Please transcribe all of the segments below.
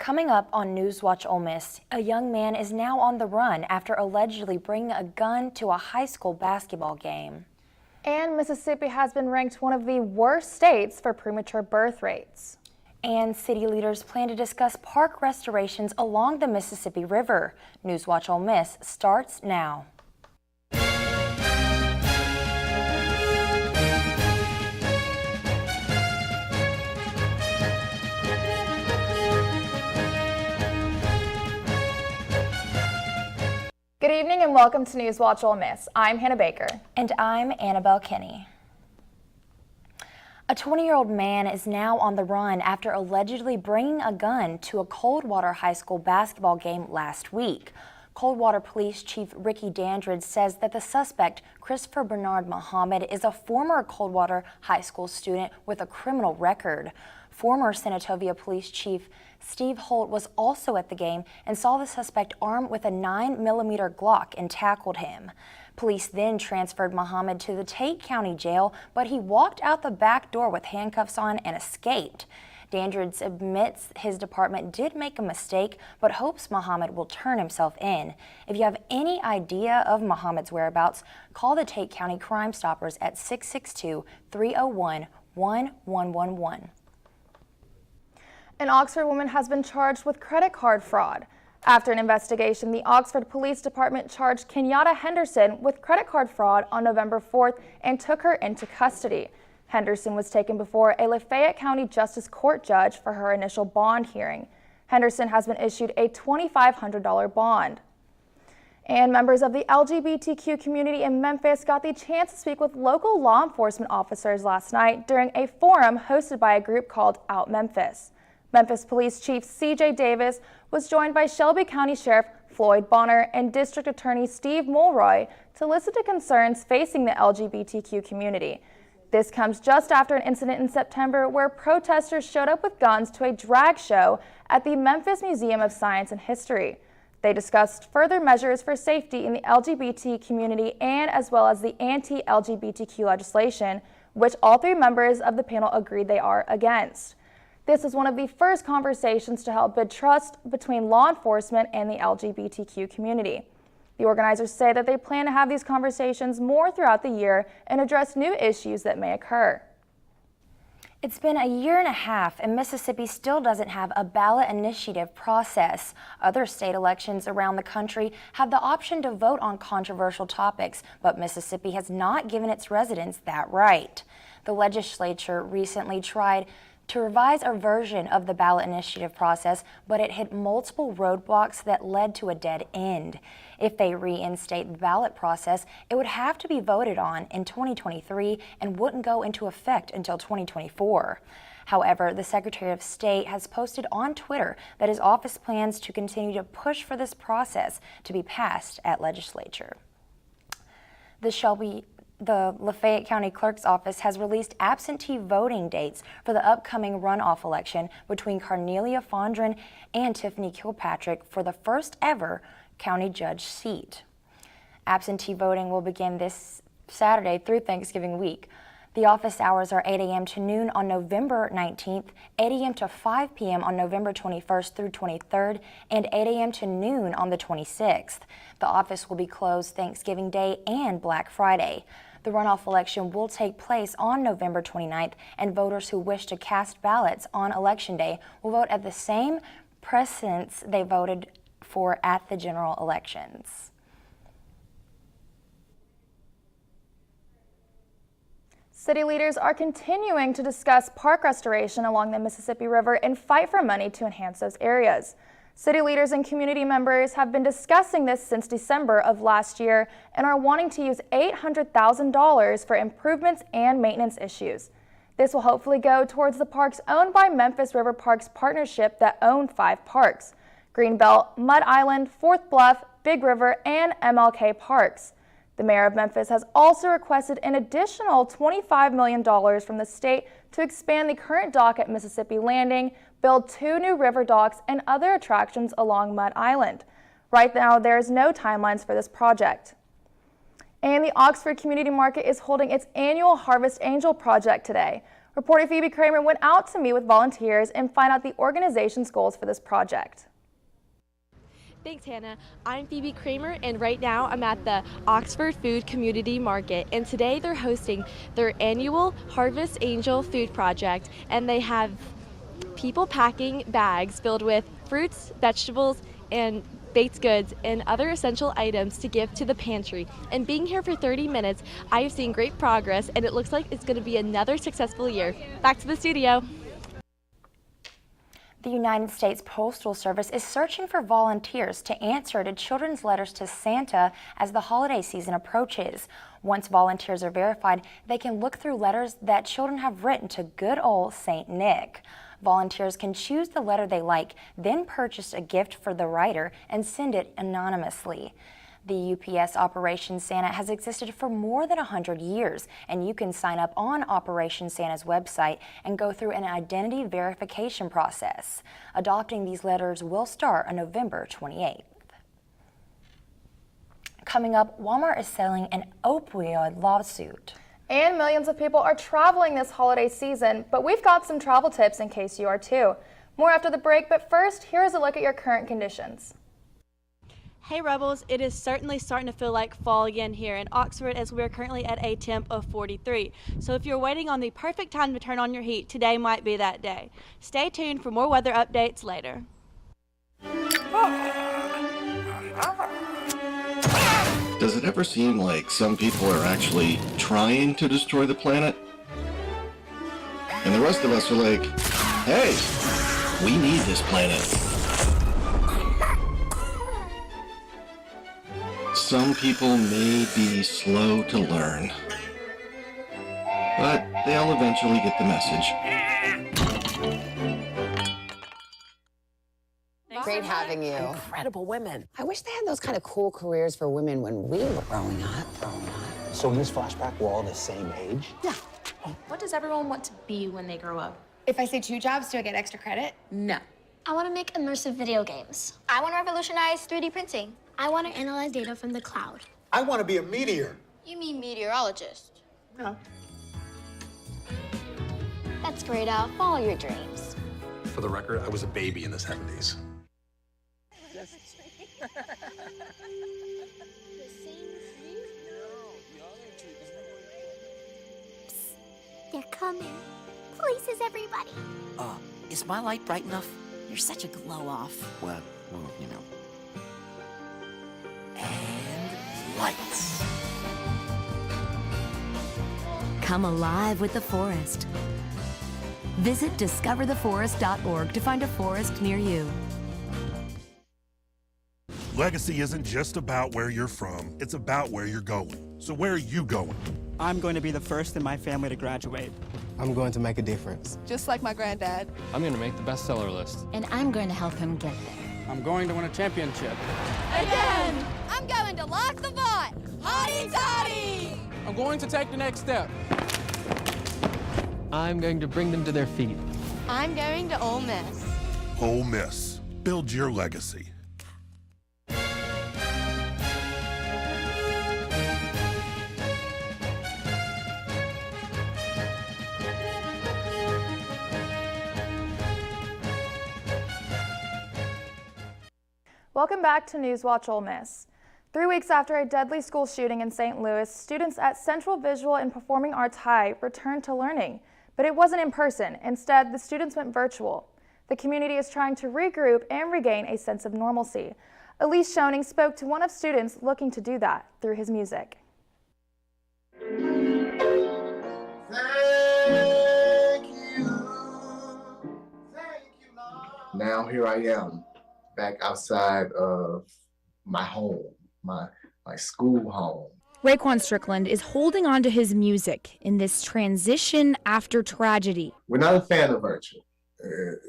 Coming up on NewsWatch Ole Miss, a young man is now on the run after allegedly bringing a gun to a high school basketball game. And Mississippi has been ranked one of the worst states for premature birth rates. And city leaders plan to discuss park restorations along the Mississippi River. NewsWatch Ole Miss starts now. Good evening and welcome to NewsWatch Ole Miss. I'm Hannah Baker. And I'm Annabelle Kinney. A 20-year-old man is now on the run after allegedly bringing a gun to a Coldwater High School basketball game last week. Coldwater Police Chief Ricky Dandridge says that the suspect, Christopher Bernard Muhammad, is a former Coldwater High School student with a criminal record. Former Senatobia Police Chief Steve Holt was also at the game and saw the suspect armed with a 9mm Glock and tackled him. Police then transferred Muhammad to the Tate County Jail, but he walked out the back door with handcuffs on and escaped. Dandridge admits his department did make a mistake, but hopes Muhammad will turn himself in. If you have any idea of Muhammad's whereabouts, call the Tate County Crime Stoppers at 662-301-1111. An Oxford woman has been charged with credit card fraud. After an investigation, the Oxford Police Department charged Kenyatta Henderson with credit card fraud on November 4th and took her into custody. Henderson was taken before a Lafayette County Justice Court judge for her initial bond hearing. Henderson has been issued a $2,500 bond. And members of the LGBTQ community in Memphis got the chance to speak with local law enforcement officers last night during a forum hosted by a group called Out Memphis. Memphis Police Chief C.J. Davis was joined by Shelby County Sheriff Floyd Bonner and District Attorney Steve Mulroy to listen to concerns facing the LGBTQ community. This comes just after an incident in September where protesters showed up with guns to a drag show at the Memphis Museum of Science and History. They discussed further measures for safety in the LGBT community and as well as the anti-LGBTQ legislation, which all three members of the panel agreed they are against. This is one of the first conversations to help build trust between law enforcement and the LGBTQ community. The organizers say that they plan to have these conversations more throughout the year and address new issues that may occur. It's been a year and a half and Mississippi still doesn't have a ballot initiative process. Other state elections around the country have the option to vote on controversial topics, but Mississippi has not given its residents that right. The legislature recently tried to revise a version of the ballot initiative process, but it hit multiple roadblocks that led to a dead end. If they reinstate the ballot process, it would have to be voted on in 2023 and wouldn't go into effect until 2024. However, the Secretary of State has posted on Twitter that his office plans to continue to push for this process to be passed at legislature. The Lafayette County Clerk's Office has released absentee voting dates for the upcoming runoff election between Carnelia Fondren and Tiffany Kilpatrick for the first ever county judge seat. Absentee voting will begin this Saturday through Thanksgiving week. The office hours are 8 a.m. to noon on November 19th, 8 a.m. to 5 p.m. on November 21st through 23rd, and 8 a.m. to noon on the 26th. The office will be closed Thanksgiving Day and Black Friday. The runoff election will take place on November 29th, and voters who wish to cast ballots on Election Day will vote at the same precincts they voted for at the general elections. City leaders are continuing to discuss park restoration along the Mississippi River and fight for money to enhance those areas. City leaders and community members have been discussing this since December of last year and are wanting to use $800,000 for improvements and maintenance issues. This will hopefully go towards the parks owned by Memphis River Parks Partnership that own 5 parks: Greenbelt, Mud Island, Fourth Bluff, Big River, and MLK Parks. The mayor of Memphis has also requested an additional $25 million from the state to expand the current dock at Mississippi Landing, build 2 new river docks, and other attractions along Mud Island. Right now, there is no timelines for this project. And the Oxford Community Market is holding its annual Harvest Angel project today. Reporter Phoebe Kramer went out to meet with volunteers and find out the organization's goals for this project. Thanks, Hannah. I'm Phoebe Kramer, and right now I'm at the Oxford Food Community Market, and today they're hosting their annual Harvest Angel Food Project, and they have people packing bags filled with fruits, vegetables, and baked goods and other essential items to give to the pantry. And being here for 30 minutes, I have seen great progress, and it looks like it's going to be another successful year. Back to the studio. The United States Postal Service is searching for volunteers to answer to children's letters to Santa as the holiday season approaches. Once volunteers are verified, they can look through letters that children have written to good old Saint Nick. Volunteers can choose the letter they like, then purchase a gift for the writer and send it anonymously. The UPS Operation Santa has existed for more than 100 years, and you can sign up on Operation Santa's website and go through an identity verification process. Adopting these letters will start on November 28th. Coming up, Walmart is settling an opioid lawsuit. And millions of people are traveling this holiday season, but we've got some travel tips in case you are too. More after the break, but first, here's a look at your current conditions. Hey Rebels, it is certainly starting to feel like fall again here in Oxford as we're currently at a temp of 43. So if you're waiting on the perfect time to turn on your heat, today might be that day. Stay tuned for more weather updates later. Does it ever seem like some people are actually trying to destroy the planet? And the rest of us are like, hey, we need this planet. Some people may be slow to learn, but they'll eventually get the message. Great having you. Incredible women. I wish they had those kind of cool careers for women when we were growing up. So in this flashback, we're all the same age? Yeah. What does everyone want to be when they grow up? If I say 2 jobs, do I get extra credit? No. I want to make immersive video games. I want to revolutionize 3D printing. I want to analyze data from the cloud. I want to be a meteor. You mean meteorologist? No. That's great, Al. Follow your dreams. For the record, I was a baby in the 70s. They're coming. Places, everybody. Is my light bright enough? You're such a glow-off. Well, you know. And lights. Come alive with the forest. Visit discovertheforest.org to find a forest near you. Legacy isn't just about where you're from, it's about where you're going. So where are you going? I'm going to be the first in my family to graduate. I'm going to make a difference. Just like my granddad. I'm going to make the bestseller list. And I'm going to help him get there. I'm going to win a championship. Again! I'm going to lock the vault! Hotty toddy! I'm going to take the next step. I'm going to bring them to their feet. I'm going to Ole Miss. Ole Miss. Build your legacy. Welcome back to NewsWatch Ole Miss. 3 weeks after a deadly school shooting in St. Louis, students at Central Visual and Performing Arts High returned to learning, but it wasn't in person. Instead, the students went virtual. The community is trying to regroup and regain a sense of normalcy. Elise Schoening spoke to one of students looking to do that through his music. Thank you. Now here I am, back outside of my home, my school home. Raekwon Strickland is holding on to his music in this transition after tragedy. We're not a fan of virtual.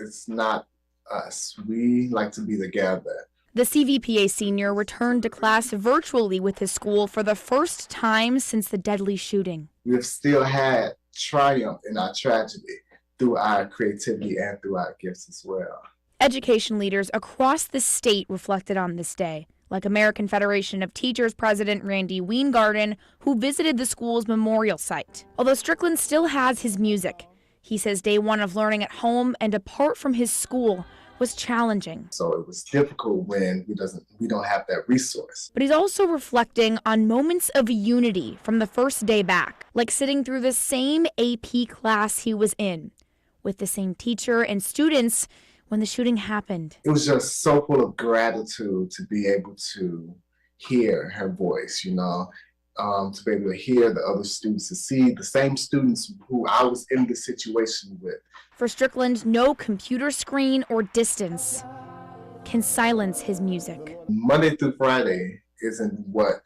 It's not us. We like to be together. The CVPA senior returned to class virtually with his school for the first time since the deadly shooting. We've still had triumph in our tragedy through our creativity and through our gifts as well. Education leaders across the state reflected on this day, like American Federation of Teachers President Randy Weingarten, who visited the school's memorial site. Although Strickland still has his music, He says day one of learning at home and apart from his school was challenging. So it was difficult when we don't have that resource. But he's also reflecting on moments of unity from the first day back, like sitting through the same AP class he was in, with the same teacher and students when the shooting happened. It was just so full of gratitude to be able to hear her voice, you know, to be able to hear the other students, to see the same students who I was in the situation with. For Strickland, no computer screen or distance can silence his music. Monday through Friday isn't what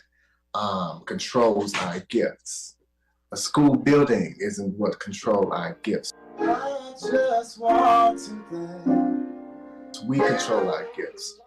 controls our gifts. A school building isn't what controls our gifts. I just want to thank. We control our gifts.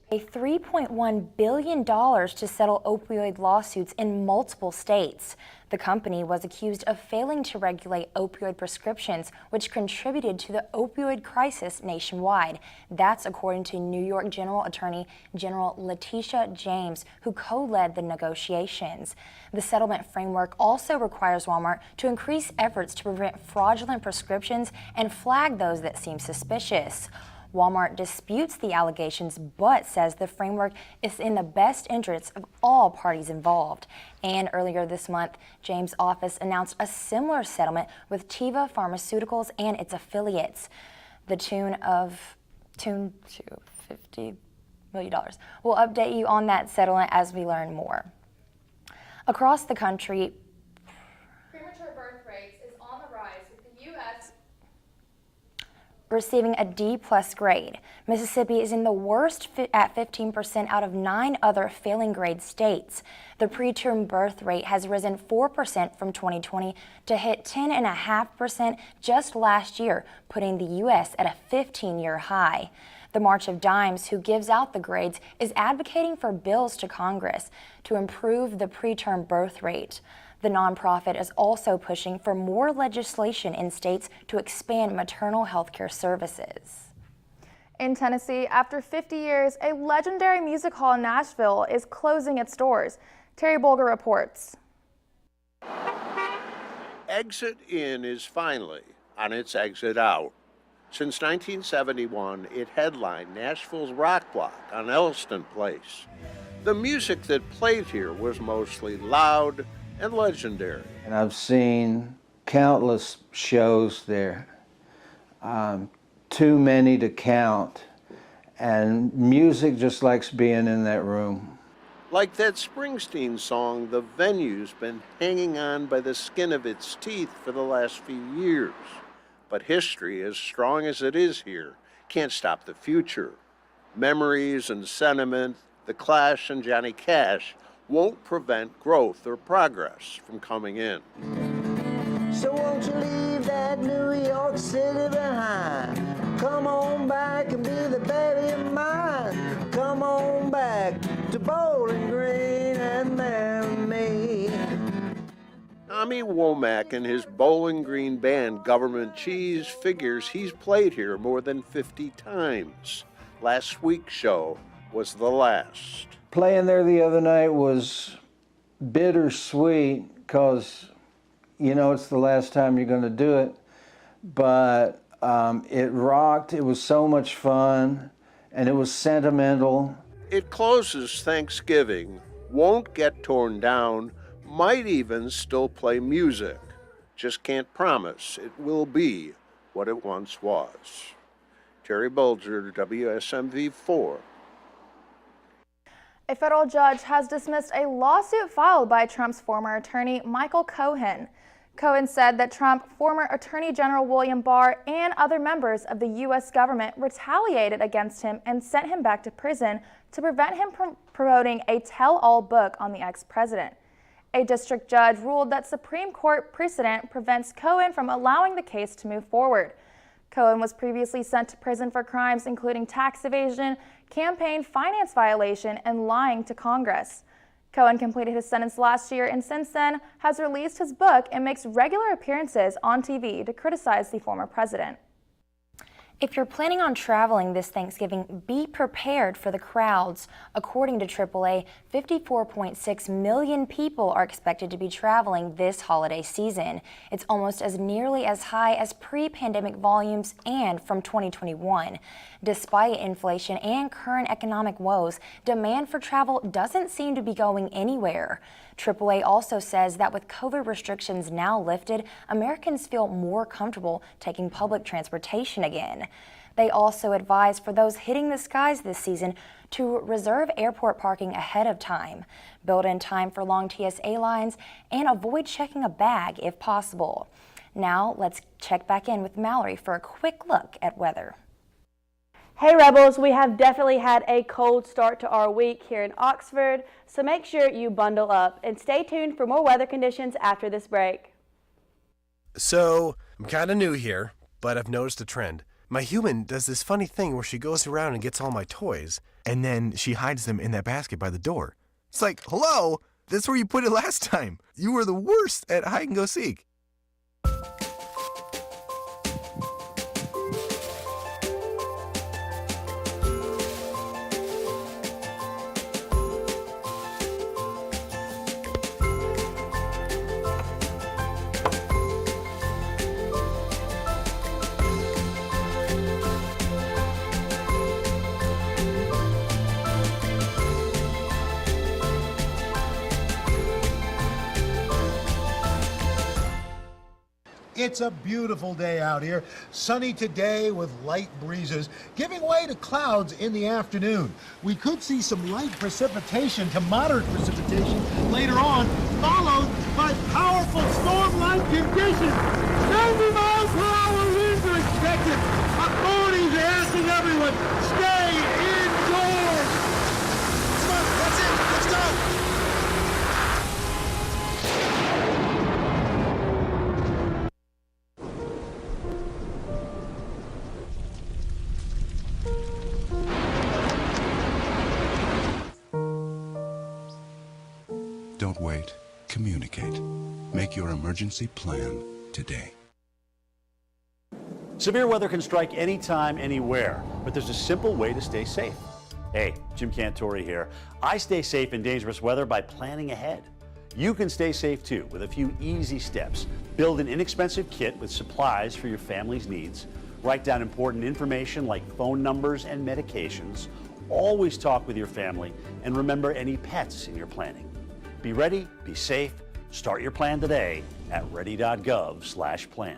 A $3.1 billion to settle opioid lawsuits in multiple states. The company was accused of failing to regulate opioid prescriptions, which contributed to the opioid crisis nationwide. That's according to New York General Attorney General Letitia James, who co-led the negotiations. The settlement framework also requires Walmart to increase efforts to prevent fraudulent prescriptions and flag those that seem suspicious. Walmart disputes the allegations but says the framework is in the best interests of all parties involved. And earlier this month, James' office announced a similar settlement with Teva Pharmaceuticals and its affiliates. The tune to $50 million. We'll update you on that settlement as we learn more. Across the country, Premature birth rates is on the rise with the U.S. receiving a D+ grade. Mississippi is in the worst at 15% out of 9 other failing grade states. The preterm birth rate has risen 4% from 2020 to hit 10.5% just last year, putting the U.S. at a 15-year high. The March of Dimes, who gives out the grades, is advocating for bills to Congress to improve the preterm birth rate. The nonprofit is also pushing for more legislation in states to expand maternal health care services. In Tennessee, after 50 years, a legendary music hall in Nashville is closing its doors. Terry Bolger reports. Exit In is finally on its exit out. Since 1971, it headlined Nashville's Rock Block on Elston Place. The music that played here was mostly loud and legendary. And I've seen countless shows there, too many to count, and music just likes being in that room. Like that Springsteen song, the venue's been hanging on by the skin of its teeth for the last few years. But history, as strong as it is here, can't stop the future. Memories and sentiment, The Clash and Johnny Cash won't prevent growth or progress from coming in. So won't you leave that New York City behind? Come on back and be the baby of mine. Come on back to Bowling Green and marry me. Tommy Womack and his Bowling Green band Government Cheese figures he's played here more than 50 times. Last week's show was the last. Playing there the other night was bittersweet because, you know, it's the last time you're going to do it. But it rocked. It was so much fun, and it was sentimental. It closes Thanksgiving, won't get torn down, might even still play music. Just can't promise it will be what it once was. Terry Bolger, WSMV4. A federal judge has dismissed a lawsuit filed by Trump's former attorney, Michael Cohen. Cohen said that Trump, former Attorney General William Barr, and other members of the U.S. government retaliated against him and sent him back to prison to prevent him from promoting a tell-all book on the ex-president. A district judge ruled that Supreme Court precedent prevents Cohen from allowing the case to move forward. Cohen was previously sent to prison for crimes including tax evasion, campaign finance violation, and lying to Congress. Cohen completed his sentence last year and since then has released his book and makes regular appearances on TV to criticize the former president. If you're planning on traveling this Thanksgiving, be prepared for the crowds. According to AAA, 54.6 million people are expected to be traveling this holiday season. It's almost nearly as high as pre-pandemic volumes and from 2021. Despite inflation and current economic woes, demand for travel doesn't seem to be going anywhere. AAA also says that with COVID restrictions now lifted, Americans feel more comfortable taking public transportation again. They also advise for those hitting the skies this season to reserve airport parking ahead of time, build in time for long TSA lines, and avoid checking a bag if possible. Now let's check back in with Mallory for a quick look at weather. Hey Rebels, we have definitely had a cold start to our week here in Oxford, so make sure you bundle up and stay tuned for more weather conditions after this break. So, I'm kind of new here, but I've noticed a trend. My human does this funny thing where she goes around and gets all my toys, and then she hides them in that basket by the door. It's like, hello, that's where you put it last time. You were the worst at hide and go seek. It's a beautiful day out here. Sunny today with light breezes, giving way to clouds in the afternoon. We could see some light precipitation to moderate precipitation later on, followed by powerful storm-like conditions. 90 miles per hour winds are expected. Authorities are asking everyone, stay indoors. Come on, that's it. Let's go. Don't wait. Communicate. Make your emergency plan today. Severe weather can strike anytime, anywhere, but there's a simple way to stay safe. Hey, Jim Cantori here. I stay safe in dangerous weather by planning ahead. You can stay safe too with a few easy steps. Build an inexpensive kit with supplies for your family's needs. Write down important information like phone numbers and medications. Always talk with your family and remember any pets in your planning. Be ready, be safe. Start your plan today at ready.gov/plan.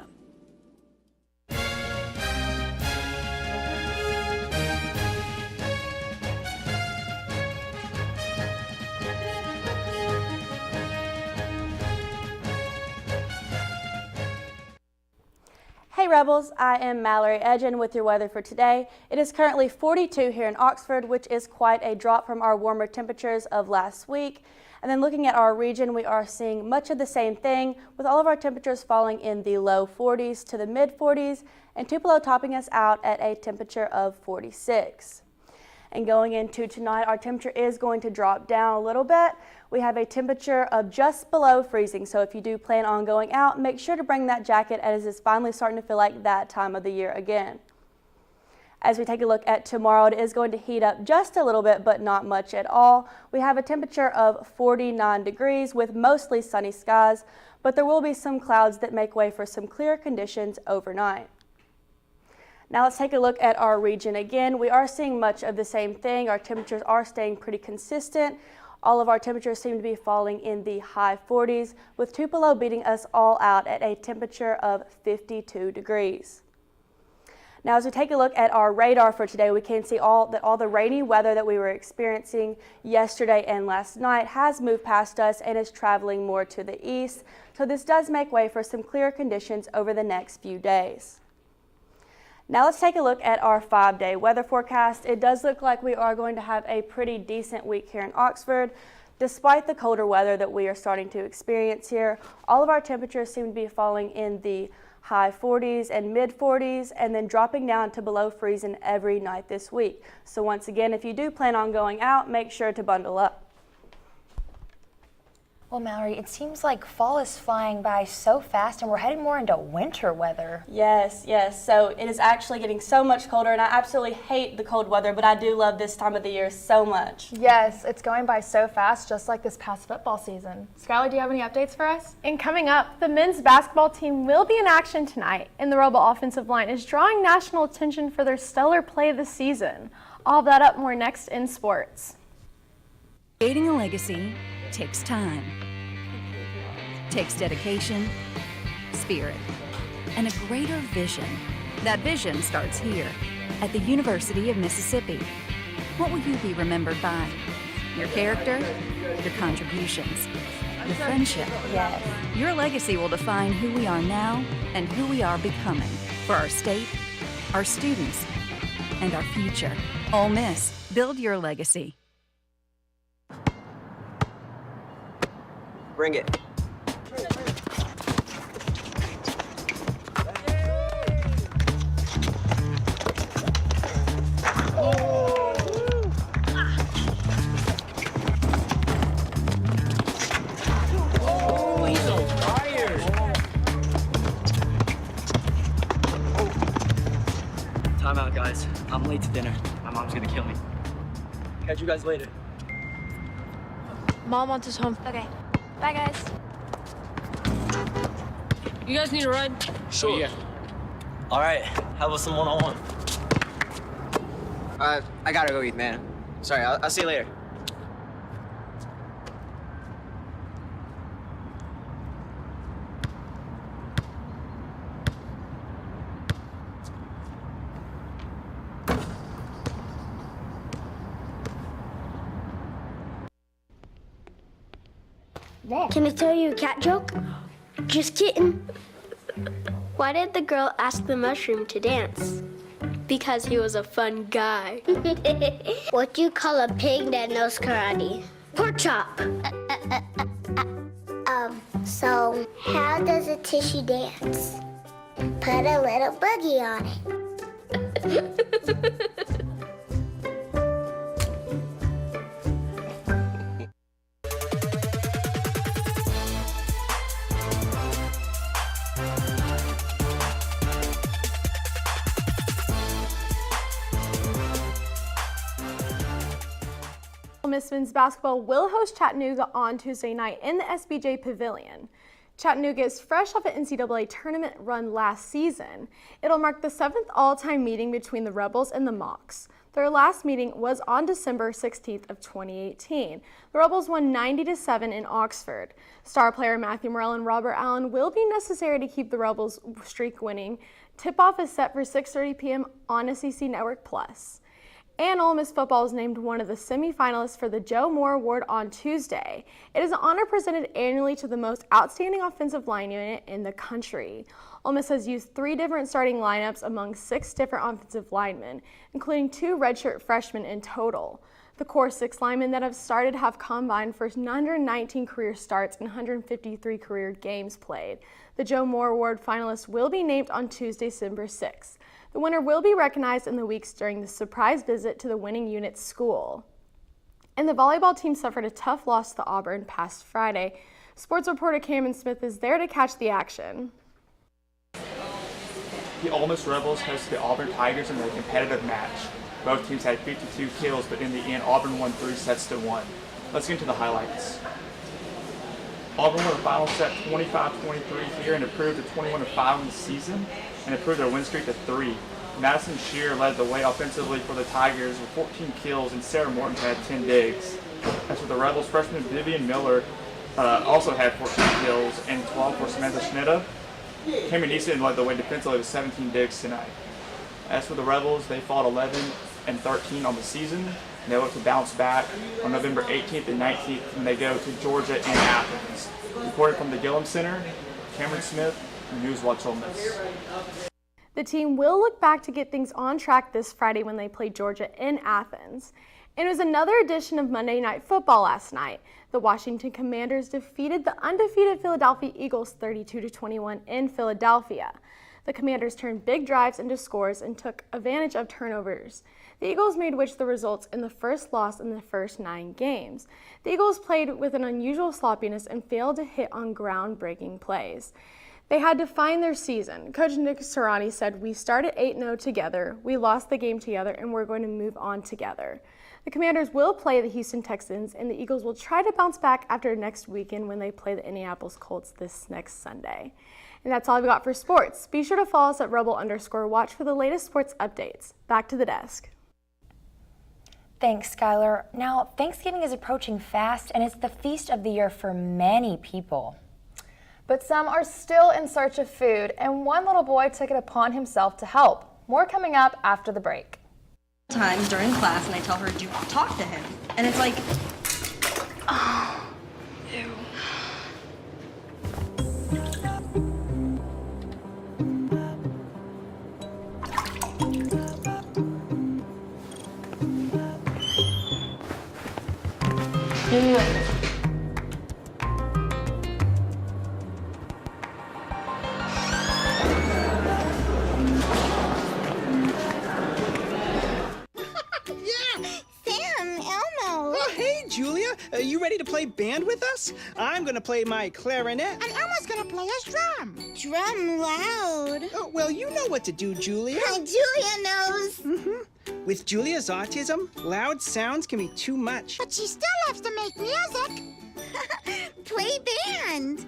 Hey Rebels, I am Mallory Edgen with your weather for today. It is currently 42 here in Oxford, which is quite a drop from our warmer temperatures of last week. And then looking at our region, we are seeing much of the same thing, with all of our temperatures falling in the low 40s to the mid 40s, and Tupelo topping us out at a temperature of 46. And going into tonight, our temperature is going to drop down a little bit. We have a temperature of just below freezing, so if you do plan on going out, make sure to bring that jacket as it's finally starting to feel like that time of the year again. As we take a look at tomorrow, it is going to heat up just a little bit, but not much at all. We have a temperature of 49 degrees with mostly sunny skies, but there will be some clouds that make way for some clear conditions overnight. Now let's take a look at our region again. We are seeing much of the same thing. Our temperatures are staying pretty consistent. All of our temperatures seem to be falling in the high 40s, with Tupelo beating us all out at a temperature of 52 degrees. Now, as we take a look at our radar for today, we can see that all the rainy weather that we were experiencing yesterday and last night has moved past us and is traveling more to the east. So this does make way for some clear conditions over the next few days. Now let's take a look at our 5-day weather forecast. It does look like we are going to have a pretty decent week here in Oxford. Despite the colder weather that we are starting to experience here, all of our temperatures seem to be falling in the high 40s and mid 40s, and then dropping down to below freezing every night this week. So once again, if you do plan on going out, make sure to bundle up. Well, Mallory, it seems like fall is flying by so fast and we're heading more into winter weather. Yes, yes. So it is actually getting so much colder, and I absolutely hate the cold weather, but I do love this time of the year so much. Yes, it's going by so fast, just like this past football season. Skylar, do you have any updates for us? And coming up, the men's basketball team will be in action tonight, and the Rebel offensive line is drawing national attention for their stellar play this season. All of that up more next in sports. Creating a legacy takes time, takes dedication, spirit, and a greater vision. That vision starts here at the University of Mississippi. What will you be remembered by? Your character, your contributions, your friendship. Yes. Your legacy will define who we are now and who we are becoming for our state, our students, and our future. Ole Miss, build your legacy. Bring it. Time out, guys. I'm late to dinner. My mom's gonna kill me. Catch you guys later. Mom wants us home. Okay. Bye, guys. You guys need a ride? Sure. Yeah. All right. How about some one-on-one? I gotta go eat, man. Sorry, I'll see you later. Can I tell you a cat joke? Just kidding. Why did the girl ask the mushroom to dance? Because he was a fun guy. What do you call a pig that knows karate? Pork chop. So how does a tissue dance? Put a little boogie on it. Ole Miss men's basketball will host Chattanooga on Tuesday night in the SBJ Pavilion. Chattanooga is fresh off an NCAA tournament run last season. It'll mark the 7th all-time meeting between the Rebels and the Mocs. Their last meeting was on December 16th of 2018. The Rebels won 90-7 in Oxford. Star player Matthew Morrell and Robert Allen will be necessary to keep the Rebels streak winning. Tip-off is set for 6:30 p.m. on SEC Network Plus. And Ole Miss football is named one of the semifinalists for the Joe Moore Award on Tuesday. It is an honor presented annually to the most outstanding offensive line unit in the country. Ole Miss has used 3 different starting lineups among 6 different offensive linemen, including 2 redshirt freshmen in total. The core 6 linemen that have started have combined for 919 career starts and 153 career games played. The Joe Moore Award finalists will be named on Tuesday, December 6th. The winner will be recognized in the weeks during the surprise visit to the winning unit's school. And the volleyball team suffered a tough loss to Auburn past Friday. Sports reporter Cameron Smith is there to catch the action. The Ole Miss Rebels hosted the Auburn Tigers in a competitive match. Both teams had 52 kills, but in the end, Auburn won 3-1. Let's get into the highlights. Auburn won the final set 25-23 here and improved to 21-5 in the season and improved their win streak to 3. Madison Shear led the way offensively for the Tigers with 14 kills, and Sarah Morton had 10 digs. As for the Rebels, freshman Vivian Miller also had 14 kills and 12 for Samantha Schnitta. Cameron Easton led the way defensively with 17 digs tonight. As for the Rebels, they fought 11-13 on the season. They look to bounce back on November 18th and 19th when they go to Georgia and Athens. Reporting from the Gillum Center, Cameron Smith, NewsWatch Ole Miss. The team will look back to get things on track this Friday when they play Georgia in Athens. And it was another edition of Monday Night Football last night. The Washington Commanders defeated the undefeated Philadelphia Eagles 32-21 in Philadelphia. The Commanders turned big drives into scores and took advantage of turnovers. The Eagles made which the results in the first loss in the first 9 games. The Eagles played with an unusual sloppiness and failed to hit on groundbreaking plays. They had to find their season. Coach Nick Sirianni said, "We started 8-0 together, we lost the game together, and we're going to move on together." The Commanders will play the Houston Texans, and the Eagles will try to bounce back after next weekend when they play the Indianapolis Colts this next Sunday. And that's all I've got for sports. Be sure to follow us at rebel_watch for the latest sports updates. Back to the desk. Thanks, Skylar. Now, Thanksgiving is approaching fast, and it's the feast of the year for many people. But some are still in search of food, and one little boy took it upon himself to help. More coming up after the break. Times during class, and I tell her to talk to him, and it's like, oh, ew. Julia, are you ready to play band with us? I'm gonna play my clarinet. And Elmo's gonna play his drum. Drum loud. Oh, well, you know what to do, Julia. Julia knows. With Julia's autism, loud sounds can be too much. But she still loves to make music. Play band.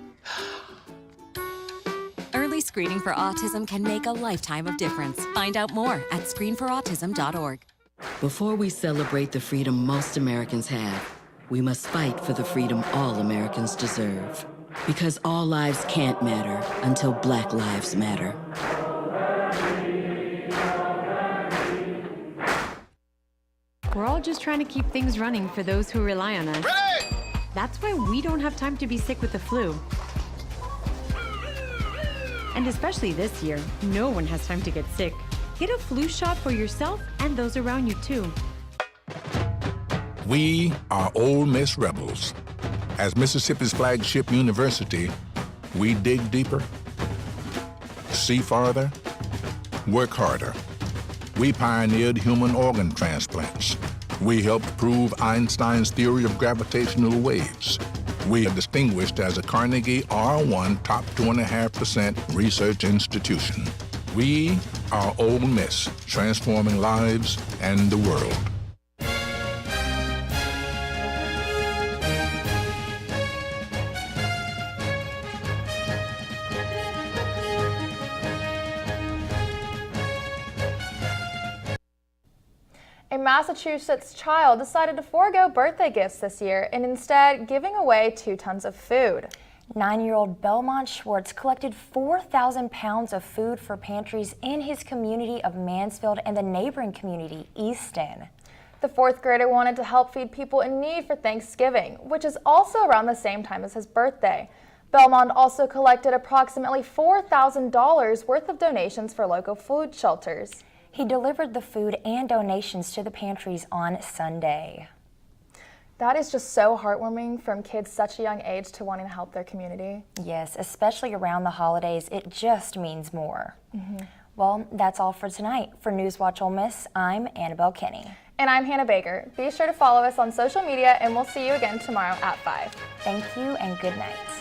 Early screening for autism can make a lifetime of difference. Find out more at screenforautism.org. Before we celebrate the freedom most Americans have, we must fight for the freedom all Americans deserve. Because all lives can't matter until Black lives matter. We're all just trying to keep things running for those who rely on us. That's why we don't have time to be sick with the flu. And especially this year, no one has time to get sick. Get a flu shot for yourself and those around you, too. We are Ole Miss Rebels. As Mississippi's flagship university, we dig deeper, see farther, work harder. We pioneered human organ transplants. We helped prove Einstein's theory of gravitational waves. We are distinguished as a Carnegie R1 top 2.5% research institution. We are Ole Miss, transforming lives and the world. A Massachusetts child decided to forego birthday gifts this year and instead giving away 2 tons of food. 9-year-old Belmont Schwartz collected 4,000 pounds of food for pantries in his community of Mansfield and the neighboring community, Easton. The 4th grader wanted to help feed people in need for Thanksgiving, which is also around the same time as his birthday. Belmont also collected approximately $4,000 worth of donations for local food shelters. He delivered the food and donations to the pantries on Sunday. That is just so heartwarming from kids such a young age to wanting to help their community. Yes, especially around the holidays, it just means more. Well, that's all for tonight. For NewsWatch Ole Miss, I'm Annabelle Kinney. And I'm Hannah Baker. Be sure to follow us on social media, and we'll see you again tomorrow at 5. Thank you and good night.